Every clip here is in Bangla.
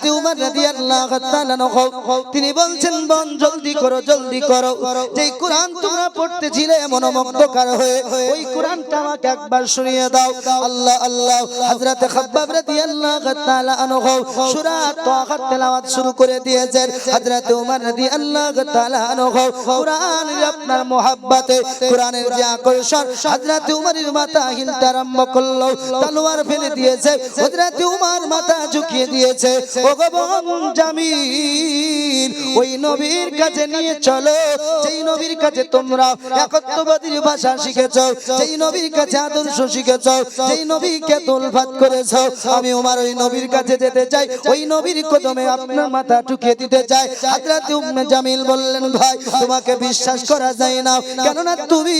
হযরত উমর রাদিয়াল্লাহু তাআলা তিনি বলছেন বোন জলদি করো যেই কোরআন তোমরা পড়তেছিলে মনোমুগ্ধকর হয়ে ওই কোরআনটা আমাকে একবার শুনিয়ে দাও। আল্লাহ আল্লাহ হযরত খাব্বাব রাদিয়াল্লাহু তাআলা আনহু সূরা তাহা তেলাওয়াত শুরু করে দিয়েছেন। হযরত উমর রাদিয়াল্লাহু তাআলা আনহু কোরআনের আপনার মোহাব্বতে কোরআনের যে আকর্ষণ হযরত উমরের মাথা হিলতে আরম্ভ করলো, তলোয়ার ফেলে দিয়েছে, হযরত উমর মাথা ঝুঁকিয়ে দিয়েছে। ওগো বোন জামিল ওই নবীর কাছে নিয়ে চলো যেই নবীর কাছে তোমরা একত্ববাদীর ভাষা শিখেছো, যেই নবীর কাছে আদর্শ শিখেছো, যেই নবীকে তোলফাত করেছো, আমি উমর ওই নবীর কাছে যেতে চাই, ওই নবীর কদমে আপনার মাথা ঠুকিয়ে দিতে চাই। হযরত উম্মে জামিল বললেন ভাই তোমাকে বিশ্বাস করা যায় না, কেননা তুমি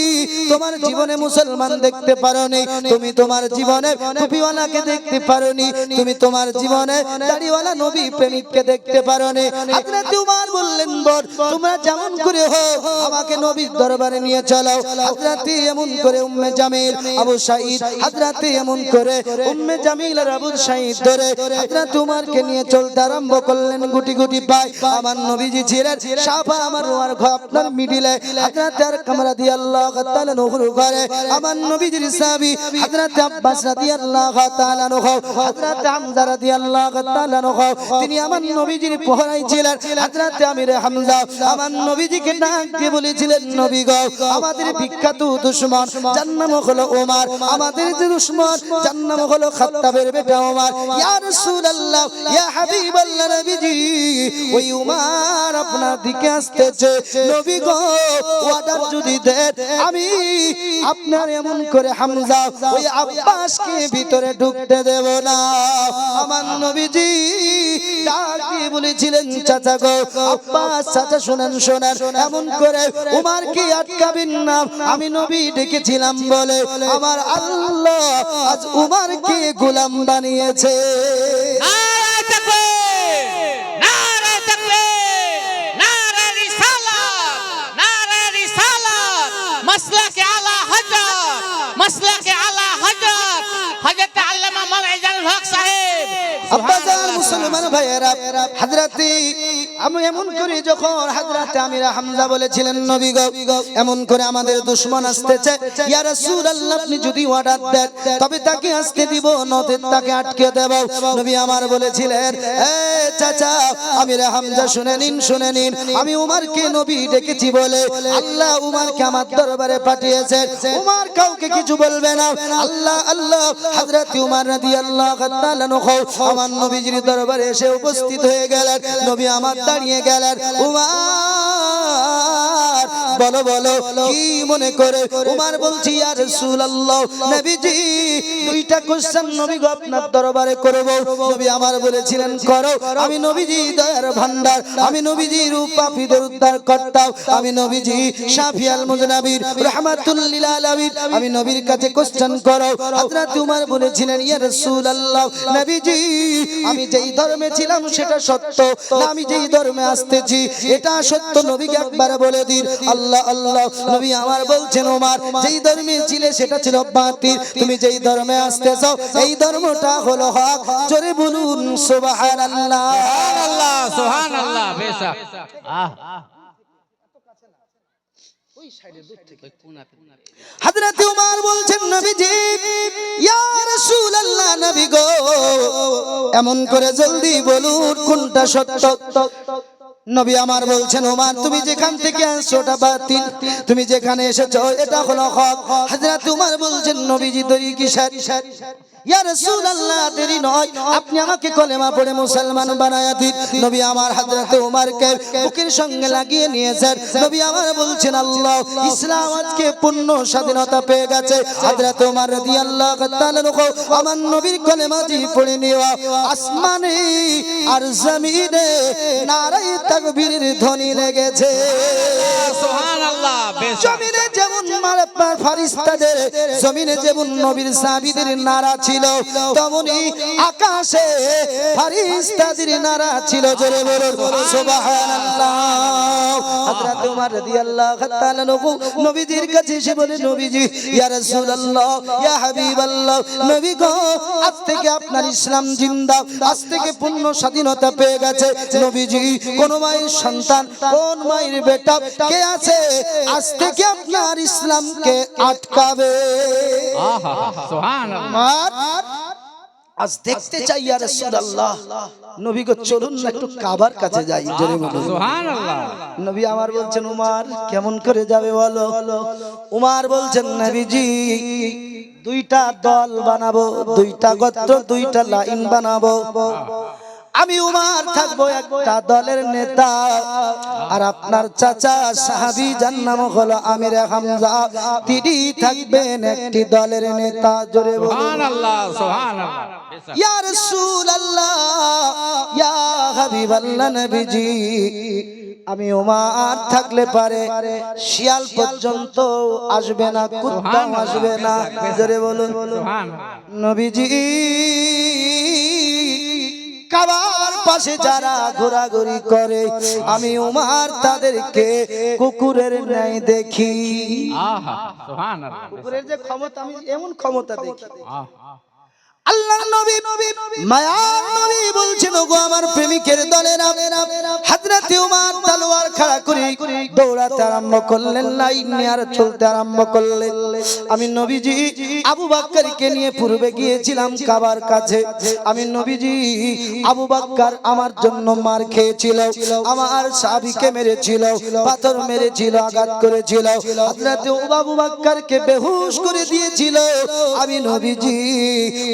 তোমার জীবনে মুসলমান দেখতে পারোনি, তুমি তোমার জীবনে টুপিওয়ালাকে দেখতে পারোনি, তুমি তোমার জীবনে দাড়িওয়ালা নবী প্রেমিককে দেখতে পারোনি। হযরত উমর বললেন বোন তোমরা যেমন করে হোক আমাকে নবীর দরবারে নিয়ে চলো। হযরত এমন করে উম্মে জামিল আবু সাঈদ হযরত এমন করে উম্মে জামিল আর আবু সাঈদ ধরে হযরত উমরকে নিয়ে চলতে আরম্ভ করলেন। গুটি গুটি পায় আমার নবীজি ছিলেন সাফা আমার ওয়ার আপনার মিডিলে হযরত আরকাম রাদিয়াল্লাহু তাআলা নহর ঘরে আমার নবীজির সাহাবী হযরত আব্বাস রাদিয়াল্লাহু তাআলা নহু হযরত হামজা রাদিয়াল্লাহু তাআলা নহু তিনি আমার নবীজির পহরায় ছিলেন। হযরত আমির হামজা আমার নবীজিকে ডাক দিয়ে বলেছিলেন নবী গো আমাদের বিখ্যাত দুশমন যার নাম হলো ওমর, আমাদের যে দুশমন যার নাম হলো খাত্তাবের বেটা ওমর, ইয়া রাসূলুল্লাহ ইয়া হাবিবাল্লাহ নবীজি ওই ওমর আপনার দিকে আসতেছে, নবী গো অর্ডার যদি দেন আমি আপনার এমন করে হামজা ওই আব্বাসকে ভিতরে ঢুকতে দেব না। আমার নবীজি ডাক দিয়ে বলেছিলেন চাচা গো আব্বাস চাচা শুনেন এমন করে উমরকে আটকাবেন না, আমি নবী ডেকেছিলাম বলে আমার আল্লাহ আজ উমরকে গোলাম বানিয়েছে। নারে তাকবীর, নারে তাকবীর, নারে রিসালাত, নারে রিসালাত, মাসলাকে আলা হযরত, মাসলাকে আলা হযরত হযরত আল্লামা মাওলানা হক সাহেব। আব্বাজান মুসলমান ভাইয়েরা হযরত আমি এমন করে যখন হযরত আমির হামজা বলেছিলেন নবী গো এমন করে আমাদের দুশমন আসতেছে, ইয়া রাসূলুল্লাহ আপনি যদি অর্ডার দেন তবে তাকে আসতে দিব, নয়তো তাকে আটকে দেব। নবী আমার বলেছিলেন এ চাচা আমির হামজা শুনে নিন আমি উমরকে নবী ডেকেছি বলে আল্লাহ উমরকে আমার দরবারে পাঠিয়েছেন, উমর কাউকে কিছু বলবে না। আল্লাহ আল্লাহ হযরত উমর রাদিয়াল্লাহু তাআলা আনহু আমার নবীজির দরবারে এসে উপস্থিত হয়ে গেলেন। নবী আমার দাঁড়িয়ে গেলেন, উমর বলো বলো কি মনে করে? উমর বলছি ইয়া রাসূলুল্লাহ নবীজি দুইটা কোশ্চেন নবী গো আপনার দরবারে করব। নবী আমার বলেছিলেন করো। আমি নবীজি দয়ার ভান্ডার, আমি নবীজি রূপ পাপীদের উদ্ধার করতা, আমি নবীজি শাফিয়াল মুজনাবির রাহমাতুল লিল আলামিন, আমি নবীর কাছে কোশ্চেন করো। হযরত উমর বলেছিলেন ইয়া রাসূলুল্লাহ নবীজি আমি যেই ধর্মে ছিলাম সেটা সত্য না আমি যেই ধর্মে আসতেছি এটা সত্য, নবীকে একবার বলে দিন। আল্লাহ আল্লাহ নবী আমার বলছেন ওমর যেই ধর্মে ছিলে সেটা ছিল বাতিল, তুমি যেই ধর্মে আসতেছো এই ধর্মটা হলো হক। জোরে বলুন সুবহানাল্লাহ সুবহানাল্লাহ, সুবহানাল্লাহ। বেশা হযরত উমর বলছেন নবীজি ইয়া রাসূলুল্লাহ নবী গো এমন করে জলদি বলুন কোনটা সত্য। নবী আমার বলছেন ওমর তুমি যেখান থেকে আসছো ওটা বাতিল, তুমি যেখানে এসেছো এটা হলো হক। হযরত উমর বলছেন নবীজি দেরি কিসের? ইয়া রাসূলুল্লাহ দেরি নয়, আপনি আমাকে কলেমা পড়ে মুসলমান বানায়া দিন। নবী আমার হযরত উমরকে বুকের সঙ্গে লাগিয়ে নিয়েছেন। নবী আমার বলছেন আল্লাহ ইসলাম আজকে পূর্ণ স্বাধীনতা পেয়ে গেছে। হযরত উমর রাদিয়াল্লাহু তাআলা আমার নবীর কলেমা জি পড়ে নেওয়া আসমানে আর জমিনে নারায়ে তাকবীরের ধ্বনি লেগেছে। সুবহানাল্লাহ। জমিনে যেমন আমার ফারিস্তাদের জমিনে যেমন নবীর সাহাবীদের নারা ছিল, তেমনি আকাশে ফারিস্তাদের নারা ছিল। জোরে বলুন সুবহানাল্লাহ। হযরত ওমর রাদিয়াল্লাহু তাআলা নবীজির কাছে এসে বলে, নবীজি, ইয়া রাসূলুল্লাহ, ইয়া হাবিবাল্লাহ, নবী গো, আজ থেকে আপনার ইসলাম জিন্দা, আজ থেকে পূর্ণ স্বাধীনতা পেয়ে গেছে। নবীজি, কোন মায়ের সন্তান, কোন মায়ের বেটা কে আছে আজ থেকে আপনার ইসলামকে আটকাবে? আহা সুবহানাল্লাহ। আজ দেখতে চাই ইয়া রাসূলুল্লাহ। নবী গো, চলুন না একটু কাবার কাছে যাই। জোরে বলুন সুবহানাল্লাহ। নবী আমার বলছেন, উমার কেমন করে যাবে বলো? উমার বলছেন, নবীজি, দুইটা দল বানাবো, দুইটা গোত্র, দুইটা লাইন বানাবো। আমি উমার থাকবো একটা দলের নেতা, আর আপনার চাচা সাহাবী যার নাম হলো আমির হামজা, তিনি থাকবেন একটি দলের নেতা। জোরে বলুন সুবহানাল্লাহ সুবহানাল্লাহ। ইয়া রাসূলুল্লাহ, ইয়া হাবিবাল্লাহ, নবীজি, আমি উমার থাকলে পারে শিয়াল পর্যন্ত আসবে না, কুত্তাও আসবে না। জোরে বলুন সুবহানাল্লাহ। নবীজি, কাবার পাশে যারা ঘোরাঘুরি করে, আমি উমার তাদেরকে কুকুরের ন্যায় দেখি। আহা সুবহানাল্লাহ। কুকুরের যে ক্ষমতা, আমি এমন ক্ষমতা দেখি। আহা আল্লাহ নবী মায়ার নবী বলছেন, গো আমার প্রেমিকের দলেরা, হযরত উমর তলোয়ার খাড়া করে দৌড়াতে আরম্ভ করলেন, লাইন নিয়ে আর চলতে আরম্ভ করলেন। আমি নবীজি আবু বকরকে নিয়ে পূর্বে গিয়েছিলাম কাবার কাছে। আমি নবীজি, আবু বকর আমার জন্য মার খেয়েছিল, আমার সাহাবীকে মেরেছিল, পাথর মেরেছিল, আঘাত করেছিল, হযরত আবু বকরকে বেহুশ করে দিয়েছিল। আমি নবীজি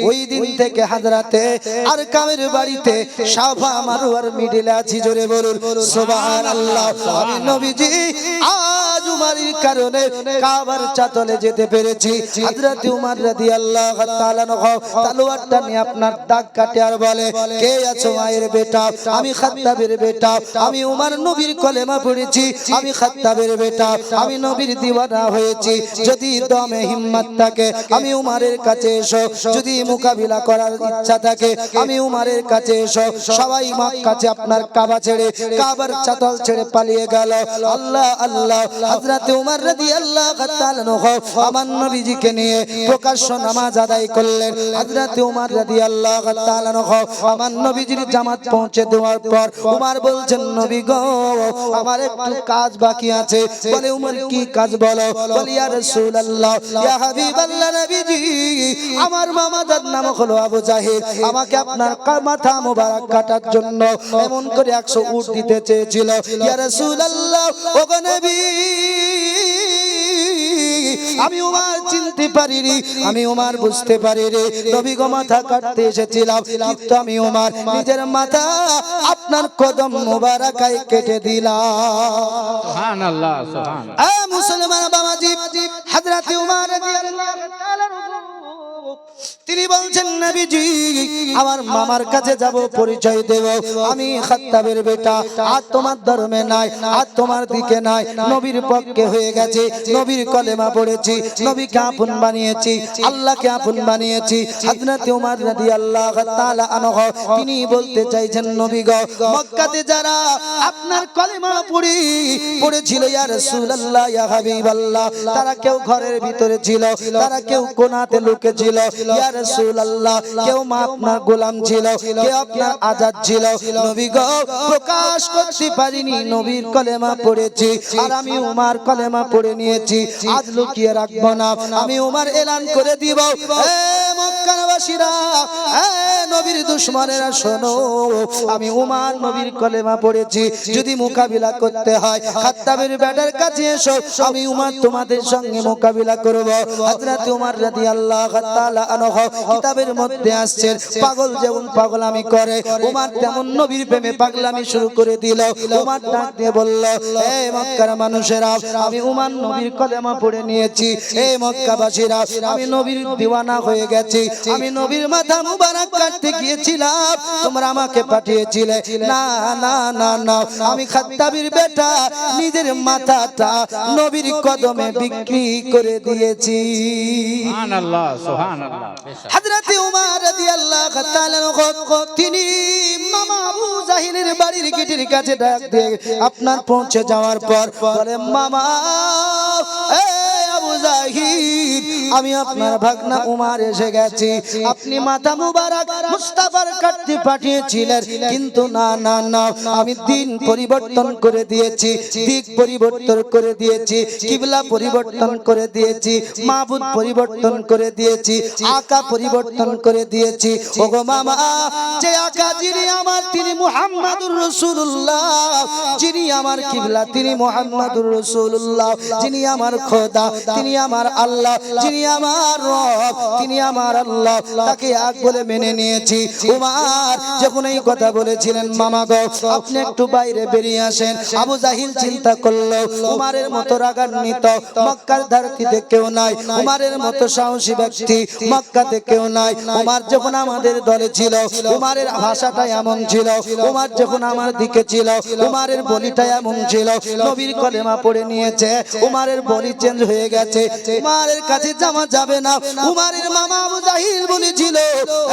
ওই দিন থেকে হযরতে আরকামের বাড়িতে সাফা মারওয়ার মিডলে আছি। জোরে বলুন সুবহানাল্লাহ। আমি নবীজি আজ উমারের কারণে কাবার চাতলে যেতে পেরেছি। হযরত উমর রাদিয়াল্লাহু তাআলা তলোয়ারটা নিয়ে আপনার দাগ কাটে আর বলে, কে আছো মায়ের বেটা? আমি খাত্তাবের বেটা, আমি উমর নবীর কলেমা পড়েছি, আমি খাত্তাবের বেটা, আমি নবীর দিওয়ানা হয়েছি। যদি দমে হিম্মত থাকে আমি উমরের কাছে এসো, যদি মোকাবিলা করার ইচ্ছা থাকে আমি উমরের কাছে এসো। সবাই মক্কাতে আপনার কাবা ছেড়ে, কাবার চাতল ছেড়ে পালিয়ে গেল। আল্লাহ আল্লাহ। হযরত উমর রাদিয়াল্লাহু তাআলা আমার নবীজিকে নিয়ে প্রকাশ্য নামাজ আদায় করলেন। হযরত উমর রাদিয়াল্লাহু তাআলা আমার নবীজির জামাত পৌঁছে দেওয়ার পর উমর বলছেন, নবী গো, আমার একটু কাজ বাকি আছে। বলে, উমর কি কাজ বলো? বলে, ইয়া রাসূলুল্লাহ, ইয়া হাবিবাল্লাহ, নবীজি, আমার মামাদার নাম হলো আবু জাহিল, আমাকে আপনার মাথা মোবারক কাটার জন্য এমন করে 100 উট দিতে চেয়েছিল। ইয়া রাসূলুল্লাহ, ওগো নবী, আমি উমর চিনতে পারিনি, আমি উমর বুঝতে পারিনি। নবী গো, মাথা কাটতে এসেছিলাম, কিন্তু আমি উমর নিজের মাথা আপনার কদম মোবারকায় কেটে দিলাম। সুবহানাল্লাহ সুবহানাল্লাহ। এ মুসলমান বাবাজি, হযরত উমর রাদিয়াল্লাহু তাআলা তিনি বলছেন, নবীজি, আমার মামার কাছে যাব, পরিচয় দেব, আমি খাত্তাবের বেটা, আর তোমার ধর্মে নাই, আর তোমার দিকে নাই, নবীর পক্ষে হয়ে গেছে, নবীর কলেমা পড়েছি, নবীকে আপন বানিয়েছি, আল্লাহকে আপন বানিয়েছি। হযরত উমর রাদিয়াল্লাহু তাআলা আনহু তিনি বলতে চাইছেন, নবী গো, মক্কাতে যারা আপনার কলেমা পড়েছিল, ইয়া রাসূলুল্লাহ, ইয়া হাবিবাল্লাহ, তারা কেউ ঘরের ভিতরে ছিল, তারা কেউ কোণাতে লুকে ছিল, ইয়া রাসূলুল্লাহ, কেউ আপনার গোলাম ছিল, কেউ আপনার আজাদ ছিল। নবী গো, প্রকাশ করতে পারিনি, নবীর কলেমা পড়েছি, আর আমি উমর কলেমা পড়ে নিয়েছি, আজ লুকিয়ে রাখবো না, আমি উমর এলান করে দিব। হে মক্কাবাসীরা, হে নবীর দুশমনেরা, শোনো, আমি উমর নবীর কলেমা পড়েছি, যদি মোকাবিলা করতে হয় খাত্তাবের বেটার কাছে এসো, আমি উমর তোমাদের সঙ্গে মোকাবিলা করব। হযরত উমর রাদিয়াল্লাহু তাআলা আনহু কিতাবের মধ্যে আসছে পাগল যেমন পাগলামি করে উমার তেমন নবীর প্রেমে পাগলামি শুরু করে দিল। উমার ডাক দিয়ে বলল, এই মক্কার মানুষেরা, আমি উমার নবীর কলেমা পড়ে নিয়েছি। এই মক্কাবাসীরা, আমি নবীর দিওয়ানা হয়ে গেছি। আমি নবীর মাথা মুবারক কাটতে গিয়েছিলাম, তোমরা আমাকে পাঠিয়েছিলে। না না না না, আমি খাত্তাবের বেটা নিজের মাথাটা নবীর কদমে বিক্রি করে দিয়েছি। সুবহানাল্লাহ সুবহানাল্লাহ। হযরত উমর রাদিয়াল্লাহু তাআলা তিনি মামা আবু জাহিলের বাড়ির গেটের কাছে ডাক দিয়ে আপনার পৌঁছে যাওয়ার পর বলে, মামা এই আবু জাহিল, আমি আপনার ভাগনা উমর এসে গেছি। আপনি মাথা মুবারক মুস্তাফার কাটতে পাঠিয়েছিলেন, কিন্তু না না না, আমি দিন পরিবর্তন করে দিয়েছি, দিক পরিবর্তন করে দিয়েছি, কিবলা পরিবর্তন করে দিয়েছি, মাবুদ পরিবর্তন করে দিয়েছি, আকা পরিবর্তন করে দিয়েছি। ওগো মামা, যে আকা যিনি আমার তিনি মুহাম্মাদুর রাসূলুল্লাহ, যিনি আমার কিবলা তিনি মুহাম্মাদুর রাসূলুল্লাহ, যিনি আমার খোদা তিনি আমার আল্লাহ, যিনি আমার রব তিনি আমার আল্লাহ, তাকে এক বলে মেনে নিয়েছি। উমর যখন এই কথা বলেছিলেন, মামা গো আপনি একটু বাইরে বেরিয়ে আসেন। আবু জাহিল চিন্তা করলো, উমরের মতো রাগান্বিত মক্কার ধরতিতে কেউ নাই, উমরের মতো সাহসী ব্যক্তি মক্কাতে কেউ নাই। উমর যখন আমাদের দলে ছিল, উমরের ভাষাটা এমন ছিল, উমর যখন আমার দিকে ছিল, উমরের বলিটা এমন ছিল, নবীর কলেমা পড়ে নিয়েছে, উমরের বলি চেঞ্জ হয়ে গেছে, উমরের কাছে যাওয়া যাবে না। উমরের মামা আবু জাহিল বলেছিল,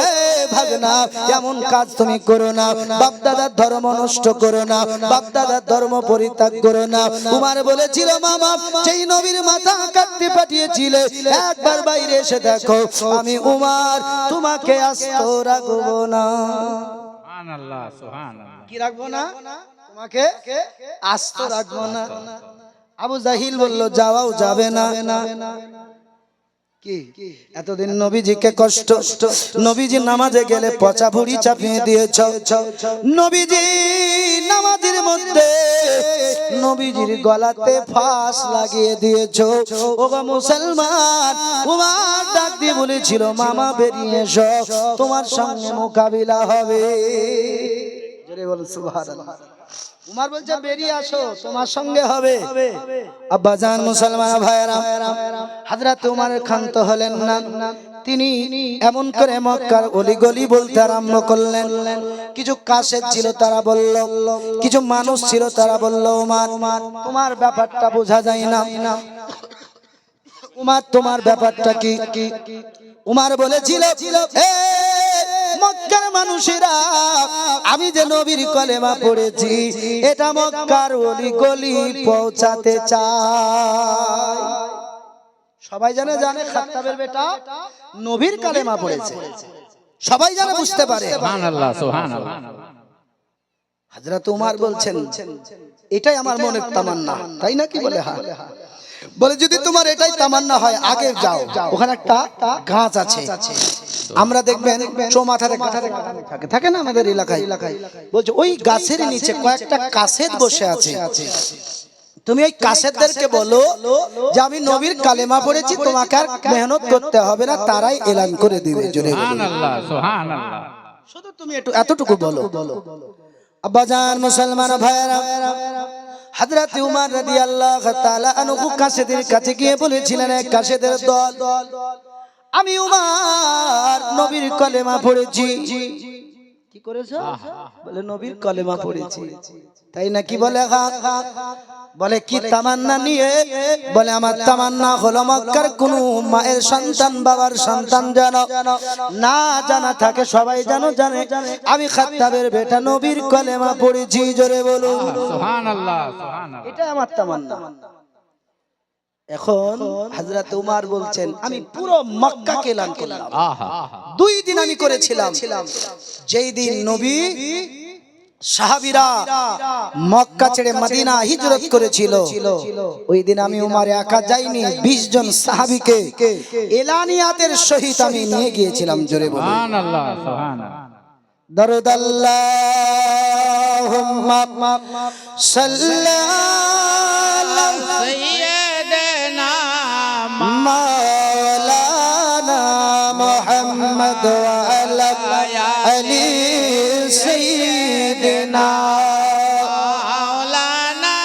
এ ভাগনা, এমন কাজ তুমি করো না, বাপ দাদার ধর্ম নষ্ট করো না, বাপ দাদার ধর্ম পরিত্যাগ করো না। উমর বলেছিল, মামা যেই নবীর মাথা কাটতে পাঠিয়েছিলে, একবার বাইরে এসে দেখো, আমি উমর তোমাকে আস্ত রাখবো না। সুবহানাল্লাহ সুবহানাল্লাহ। কি রাখবো না? তোমাকে আস্ত রাখবো না। আবু জাহিল বলল, যাওয়াও যাবে না। কি এতদিন নবীজিকে কষ্ট, নবীজি নামাজে গেলে পচা ভুড়ি চাপিয়ে দিয়েছ, নবীজি নামাজের মধ্যে নবীজির গলাতে ফাঁস লাগিয়ে দিয়েছ। ওগো মুসলমান, উমর ডাক দিয়ে বলেছিল, মামা বেরিয়ে এসো, তোমার সঙ্গে মোকাবিলা হবে। জোরে বলুন সুবহানাল্লাহ। উমর বলছে, বেরিয়ে আসো, তোমার সঙ্গে হবে। আব্বাজান মুসলমান ভাইরা, হযরত উমর ক্ষান্ত হলেন না। তিনি এমন করে মক্কার অলিগলি বলতে আরম্ভ করলেন। কিছু কাসেদ ছিল, তারা বলল, কিছু মানুষ ছিল, তারা বলল, উমর তোমার ব্যাপারটা বোঝা যায় না, উমর তোমার ব্যাপারটা কি? উমর বলেছিল, এ মক্কার মানুষেরা, আমি যে নবীর কলেমা পড়েছি, এটা মক্কার অলিগলি পৌঁছাতে চাই। সবাই জানে, খাত্তাবের বেটা নবীর কলেমা পড়েছে, সবাই জানে, বুঝতে পারে। সুবহানাল্লাহ সুবহানাল্লাহ। হযরত উমর বলছেন, এটাই আমার মনের তামান্না, তাই না? কি বলে? হ্যাঁ। বলে, যদি তোমার এটাই তামান্না হয়, আগে যাও, ওখানে একটা গাছ আছে, আমরা দেখবেন চৌমাথাতে থাকে না আমাদের এলাকায়, বলছে ওই গাছের নিচে কয়েকটা কাসেদ বসে আছে, তুমি এই কাসেদদেরকে বলো যে আমি নবীর কালেমা পড়েছি, তোমাকে আর মেহনত করতে হবে না, তারাই এলান করে দিবে। জোরে সুবহানাল্লাহ সুবহানাল্লাহ। শুধু তুমি এতটুকু বলো। আব্বাজান মুসলমান ভাইরা, হযরত উমর রাদিয়াল্লাহু তাআলা আনহু কাসেদের কাছে গিয়ে বলেছিলেন, এক কাসেদের দল, আমি উমর নবীর কলেমা পড়েছি। কি করেছো? বলে, নবীর কলেমা পড়েছি। তাই নাকি? বলে, হ্যাঁ। বলে, কি তামান্না নিয়ে? বলে, আমার তামান্না হলো মক্কার কোন মায়ের সন্তান, বাবার সন্তান যেন না জানা থাকে, সবাই যেন জানে আমি খাত্তাবের বেটা নবীর কলেমা পড়েছি। জোরে বলুন সুবহানাল্লাহ সুবহানাল্লাহ। এটা আমার তামান্না। এখন হযরত উমর বলছেন, আমি পুরো মক্কাকে এলান করলাম। 2 দিন আমি করেছিলাম। যেই দিন নবী সাহাবীরা মক্কা ছেড়ে মদিনা হিজরত করেছিল, ওই দিন আমি উমর একা যাইনি, 20 জন সাহাবীকে এলানিয়াতের সহিত আমি নিয়ে গিয়েছিলাম। জোরে বলুন সুবহানাল্লাহ সুবহানাল্লাহ। দরুদ আল্লাহুম্মা সাল্লাল্লাহু সাইয়্যিদানা মাওলানা মুহাম্মদ محمد وعلى علي سيدنا مولانا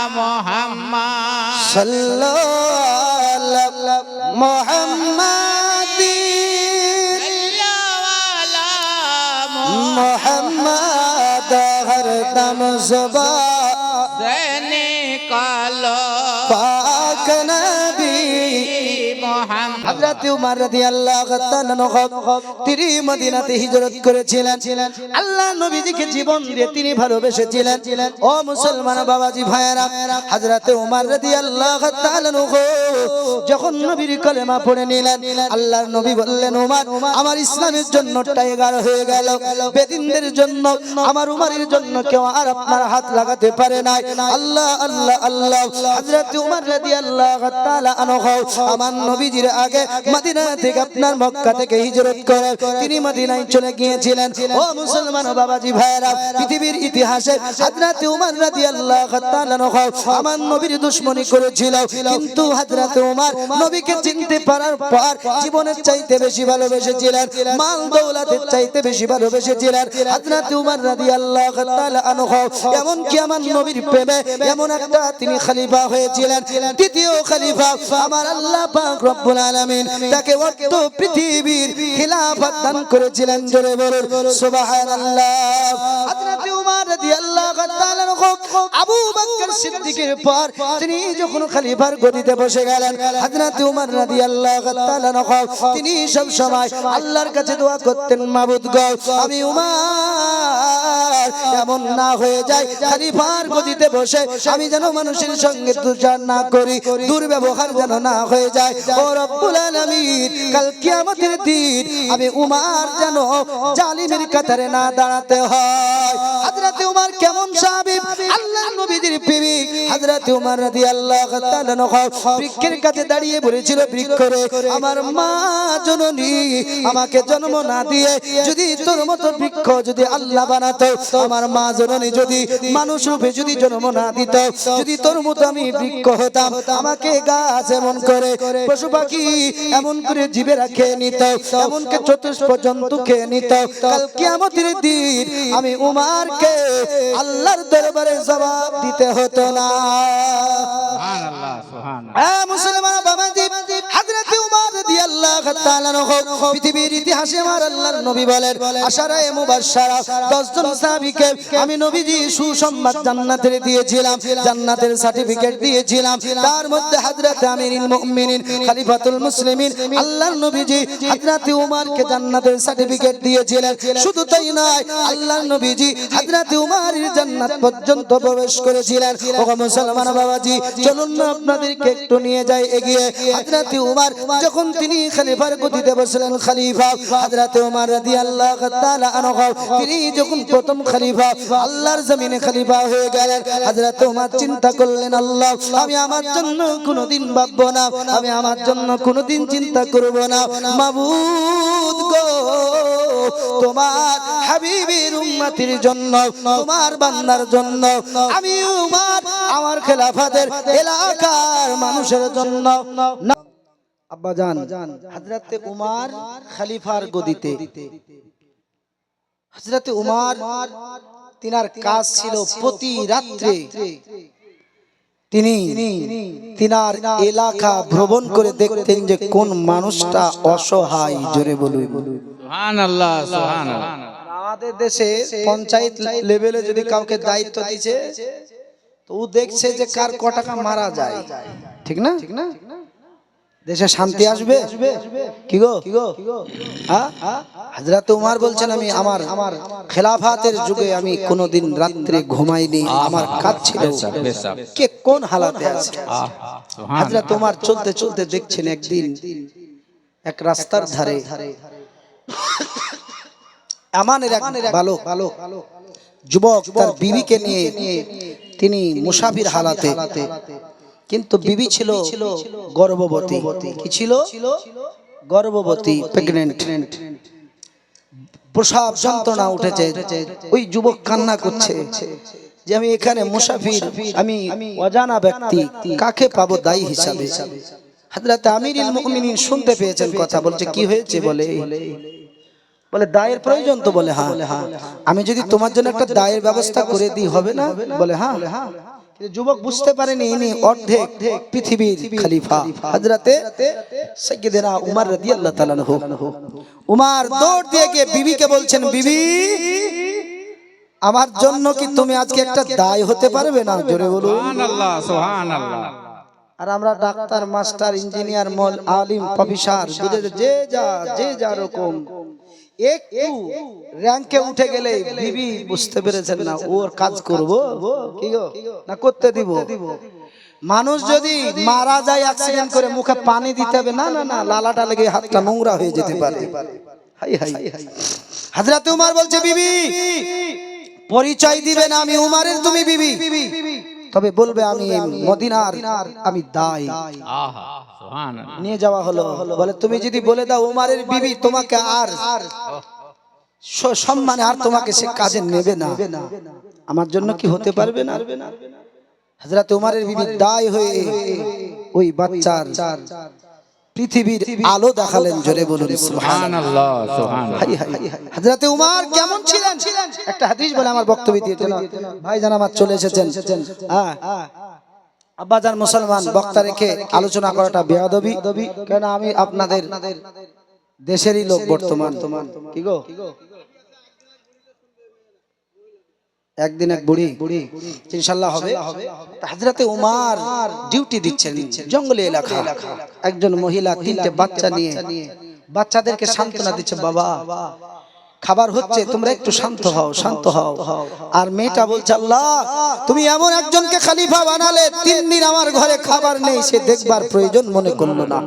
محمد صلى على محمد محمد ہر دم زبان কালো پاک نبی মোহাম্মদ হযরত উমর রাদিয়াল্লাহু তাআলা আনহু তিনি মদিনাতে হিজরত করেছিলেন আল্লাহ নবীজিকে জীবন দিয়ে তিনি ভালোবেসেছিলেন ও মুসলমান বাবাজি ভাইরা হযরত উমর রাদিয়াল্লাহু তাআলা আনহু যখন নবীর কলেমা পড়ে নিলেন আল্লাহর নবী বললেন উমর আমার ইসলামের জন্য টাইগার হয়ে গেল বেদিনদের জন্য আমার উমরের জন্য কেউ আর আপনার হাত লাগাতে পারে না আল্লাহ আল্লাহ আল্লাহ হযরত উমর রাদিয়াল্লাহু তাআলা আনহু আমার নবীজির আগে মদিনা থেকে আপনার মক্কা থেকে হিজরত করে তিনি মদিনায় চলে গিয়েছিলেন ও মুসলমান বাবাজি ভাইরা পৃথিবীর ইতিহাসে হযরত উমর রাদিয়াল্লাহু তাআলা আনহু আমার নবীর দুশমনি করেছিল কিন্তু হযরত উমর নবীকে চিনতে পারার পর জীবনের চাইতে বেশি ভালোবেসেছিলেন মাল দৌলতের চাইতে বেশি ভালোবেসেছিলেন হযরত উমর রাদিয়াল্লাহু তাআলা আনহু এমন কি আমার নবীর প্রেমে এমন একটা তিনি খলিফা হয়েছিলেন দ্বিতীয় খলিফা আমার আল্লাহ পাক রব্বুল আলামিন তাকে ওয়াক্ত পৃথিবীর খিলাফত দান করেছিলেন জোরে বলুন সুবহানাল্লাহ হযরত উমর রাদিয়াল্লাহু তাআলা আনহু আবু বকর সিদ্দিকের পর তিনি যখন খলিফার গদিতে বসে গেলেন হযরত উমর রাদিয়াল্লাহু তাআলা আনহু তিনি সব সময় আল্লাহর কাছে দোয়া করতেন মাবুদ গো আমি উমর এমন না হয়ে যায় খলিফার গদিতে বসে আমি যেন মানুষের সঙ্গে দুর্চার না করি দুর্ব্যবহার যেন না হয়ে যায় ও রব্বুল আলামিন কাল কিয়ামতের দিন আমি উমর যেন জালিমের কাতারে না দাঁড়াতে হয় হযরত উমর কেমন সাহাবী আল্লাহর নবীর প্রেমিক হযরত উমর রাদিয়াল্লাহু তাআলা আনহু বৃক্ষের কাছে দাঁড়িয়ে বলেছিল বৃক্ষ রে আমার মা জননী আমাকে জন্ম না দিয়ে যদি তোর মতো বৃক্ষ যদি আল্লাহ বানাতো আমার মা জননী যদি মানুষ রূপে যদি জন্ম না দিত যদি তোর মতো আমি বৃক্ষ হতাম আমাকে গাছ এমন করে পশু পাখি এমন করে জীবেরা খেয়ে নিত এমনকি চতুষ্প জন্তু খেয়ে নিত কাল কিয়ামতের দিন আমি উমরকে আল্লাহর দরবারে জবাব দিতে হতো না সুবহানাল্লাহ সুবহানাল্লাহ মুসলমান বাবাজি হযরত উমর রাদিয়াল্লাহু তাআলা আনহু পৃথিবীর ইতিহাসে আমার আল্লাহর নবী বলেন আশারায়ে মুবাশশারা 10 জন সাহাবীকে আমি নবীজি সুসংবাদ জান্নাতের দিয়েছিলাম জান্নাতের সার্টিফিকেট দিয়েছিলাম তার মধ্যে হযরত আমিরুল মুমিনিন খলিফাতুল মুসলিমিন আল্লাহর নবীজি হযরত উমরকে জান্নাতের সার্টিফিকেট দিয়েছিলেন শুধু তাই নয় আল্লাহর নবীজি হযরত উমরের জান্নাত পর্যন্ত প্রবেশ করেছিলেন ও মুসলমান বাবাজি চলুন না আপনাদেরকে একটু নিয়ে যাই এগিয়ে হযরত উমর যখন তিনি খলিফার গদিতে বসলেন খলিফা হযরত উমর রাদিয়াল্লাহু তাআলা আনহু তিনি যখন প্রথম খলিফা আল্লাহর জমিনে খলিফা হয়ে গেলেন হযরত উমর চিন্তা করলেন আল্লাহ আমি আমার জন্য কোনোদিন ভাববো না আমি আমার জন্য কোনোদিন চিন্তা করব না মাবুদ গো তোমার হাবিবের উম্মতের জন্য তোমার বান্দার জন্য আমি উমর আমার খেলাফতের এলাকার মানুষের জন্য আব্বা জান হযরত উমর খলিফার গদিতে হযরত উমর তিনার কাজ ছিল প্রতি রাত্রে তিনি তিনার এলাকা ভ্রমণ করে দেখতেন যে কোন মানুষটা অসহায় জোরে বলুন সুবহানাল্লাহ সুবহানাল্লাহ আমাদের দেশে পঞ্চায়েত লেভেলে যদি কাউকে দায়িত্ব দিয়েছে তো ও দেখছে যে কার ক টাকা মারা যায় ঠিক না দেশে শান্তি আসবে কি গো হ্যাঁ হযরত উমর বলছেন আমি আমার খেলাফতের যুগে আমি কোনোদিন রাত্রে ঘুমাইনি আমার কাজ ছিল কে কোন হালাতে আছে হযরত উমর চলতে চলতে দেখছেন একদিন এক রাস্তার ধারে আমানের এক বালক যুবক তার বিবিকে নিয়ে তিনি মুসাফির হালাতে কিন্তু বিবি ছিল গর্ভবতী কি ছিল গর্ভবতী প্রেগন্যান্ট প্রসব যন্ত্রণা উঠেছে ওই যুবক কান্না করছে যে আমি এখানে মুসাফির আমি অজানা ব্যক্তি কাকে পাবো দায়ী হিসাবে হযরত আমিরুল মুমিনিন শুনতে পেয়েছেন কথা, বলছে কি হয়েছে? বলে দায়ের প্রয়োজন তো? বলে হ্যাঁ। আমি যদি তোমার জন্য একটা দায়ের ব্যবস্থা করে দিই হবে না? বলে হ্যাঁ। কিন্তু যুবক বুঝতে পারেনি ইনি অর্ধেক পৃথিবীর খলিফা হযরতে সাইয়্যিদিনা উমর রাদিয়াল্লাহু তাআলা আনহু। উমর দৌড় দিয়ে গিয়ে বিবিকে বলছেন, বিবি আমার জন্য কি তুমি আজকে একটা দায় হতে পারবে না? জোরে বলুন সুবহানাল্লাহ সুবহানাল্লাহ। আর আমরা ডাক্তার, মাস্টার, ইঞ্জিনিয়ার, মল, আলিম, প্রফেসর, যে যা রকম একটু র‍্যাঙ্কে উঠে গেলে বিবি বুঝতে পেরেছেন না ওর কাজ করব কি গো না করতে দিব? মানুষ যদি মারা যায় অ্যাক্সিডেন্ট করে, মুখে পানি দিতে হবে না? না না, লালাটা লেগে হাতটা নোংরা হয়ে যেতে পারে। High high. হযরত উমর বলছে, বিবি পরিচয় দিবে না আমি উমরের, তুমি বিবি, তবে বলবে আমি মদিনার, আমি দায়। আহা সুবহানাল্লাহ। নিয়ে যাওয়া হলো। বলে তুমি যদি বলে দাও উমরের বিবি, তোমাকে আর সম্মানে আর তোমাকে সে কাজে নেবে না, আমার জন্য কি হতে পারবে না? হযরত উমরের বিবি দায় হয়ে ওই বাচ্চার পৃথিবীর আলো দেখালেন। জোরে বলুন সুবহানাল্লাহ সুবহানাল্লাহ। হযরত উমর কেমন ছিলেন? একটা হাদিস বলে আমার বক্তব্য দিয়ে চলো, ভাইজান আমার চলে এসেছেন। হ্যাঁ আব্বাজান মুসলমান, বক্তা রেখে আলোচনা করাটা বেয়াদবি, কেন আমি আপনাদের দেশেরই লোক বর্তমান। কি গো একদিন এক বুড়ি ইনশাআল্লাহ হবে। হযরতে উমর ডিউটি দিচ্ছেন জঙ্গলি এলাকা। একজন মহিলা 3টে বাচ্চা নিয়ে বাচ্চাদেরকে সান্ত্বনা দিচ্ছে, বাবা খাবার হচ্ছে, তোমরা একটু শান্ত হও, শান্ত হও। আর মেয়েটা বলছে, আল্লাহ তুমি এমন একজনকে খলিফা বানালে 3 দিন আমার ঘরে খাবার নেই, সে দেখবার প্রয়োজন মনে করলো না।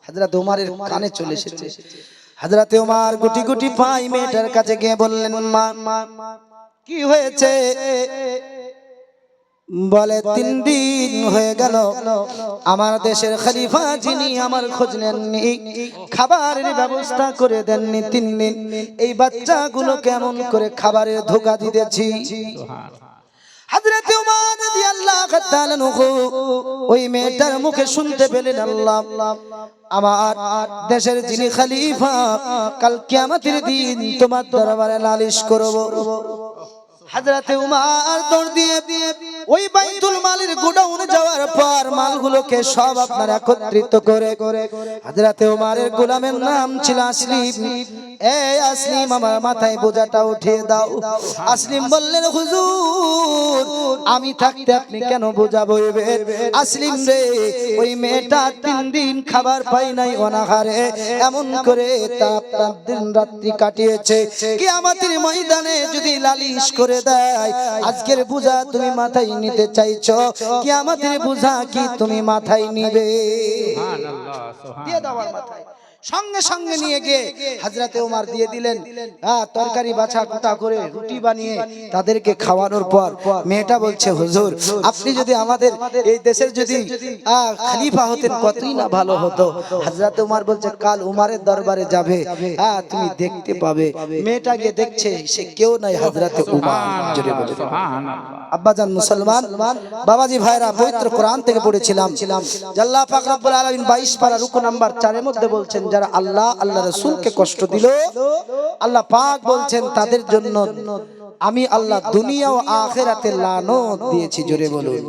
হযরত উমরের কানে চলে এসেছে। হযরতে উমর গুটি গুটি পায়ে মেয়েটার কাছে গিয়ে বললেন, মা কি হয়েছে? বলে 3 দিন হয়ে গেল আমার দেশের খলিফা যিনি আমার খোঁজ নেননি, খাবারের ব্যবস্থা করে দেননি 3 দিন। এই বাচ্চাগুলো কেমন করে খাবারের ধোঁকা দিতেছি। হযরত উমর রাদিয়াল্লাহু তাআলা আনহু ওই মেয়েটার মুখে শুনতে পেলেন, আল্লাহ আমার দেশের যিনি খলিফা, কাল কিয়ামতের দিন তোমার দরবারে নালিশ করব। হযরতে উমর দৌড় দিয়ে ওই বাইতুল মালের গোডাউনে যাওয়ার পর মালগুলোকে সব আপনার একত্রিত করে, হযরতে উমরের গোলামের নাম ছিল আসলিম। এই আসলিম আমার মাথায় বোঝাটা উঠিয়ে দাও। আসলিম বললেন, হুজুর আমি থাকতে আপনি কেন বোঝা বইবেন? আসলিম রে, ওই মেয়েটা 3 দিন খাবার পাই নাই অনাহারে, এমন করে তা আপনার দিন রাত্রি কাটিয়েছে। কিয়ামতের ময়দানে যদি লালিশ করে দেয়, আজকের বোঝা তুমি মাথায় নিতে চাইছো, কিয়ামতের বোঝা কি তুমি মাথায় নিবে? সুবহানাল্লাহ সুবহানাল্লাহ। দিয়ে দাও মাথায়। সঙ্গে সঙ্গে নিয়ে গিয়ে হযরতে ওমর দিয়ে দিলেন। তরকারি বাছা কুটা করে রুটি বানিয়ে তাদেরকে খাওয়ানোর পর মেয়েটা বলছে, হুজুর আপনি যদি আমাদের এই দেশের যদি খলিফা হতেন কতই না ভালো হতো। হযরতে ওমর বলছে, কাল উমরের দরবারে যাবে, তুমি দেখতে পাবে। মেয়েটা গিয়ে দেখছে সে কেউ নাই, হযরতে উমর। জোরে বলে সুবহানাল্লাহ। আব্বাজান মুসলমান, বাবাজি ভাইরা, পবিত্র কোরআন থেকে পড়েছিলাম, আল্লাহ পাক রব্বুল আলামিন 22 পারা রুকু নাম্বার 4 এর মধ্যে বলছেন, যারা আল্লাহ রাসূলকে কষ্ট দিল, আল্লাহ পাক বলছেন তাদের জন্য আমি আল্লাহ দুনিয়া ও আখিরাতে লানত দিয়েছি। জোরে বলুন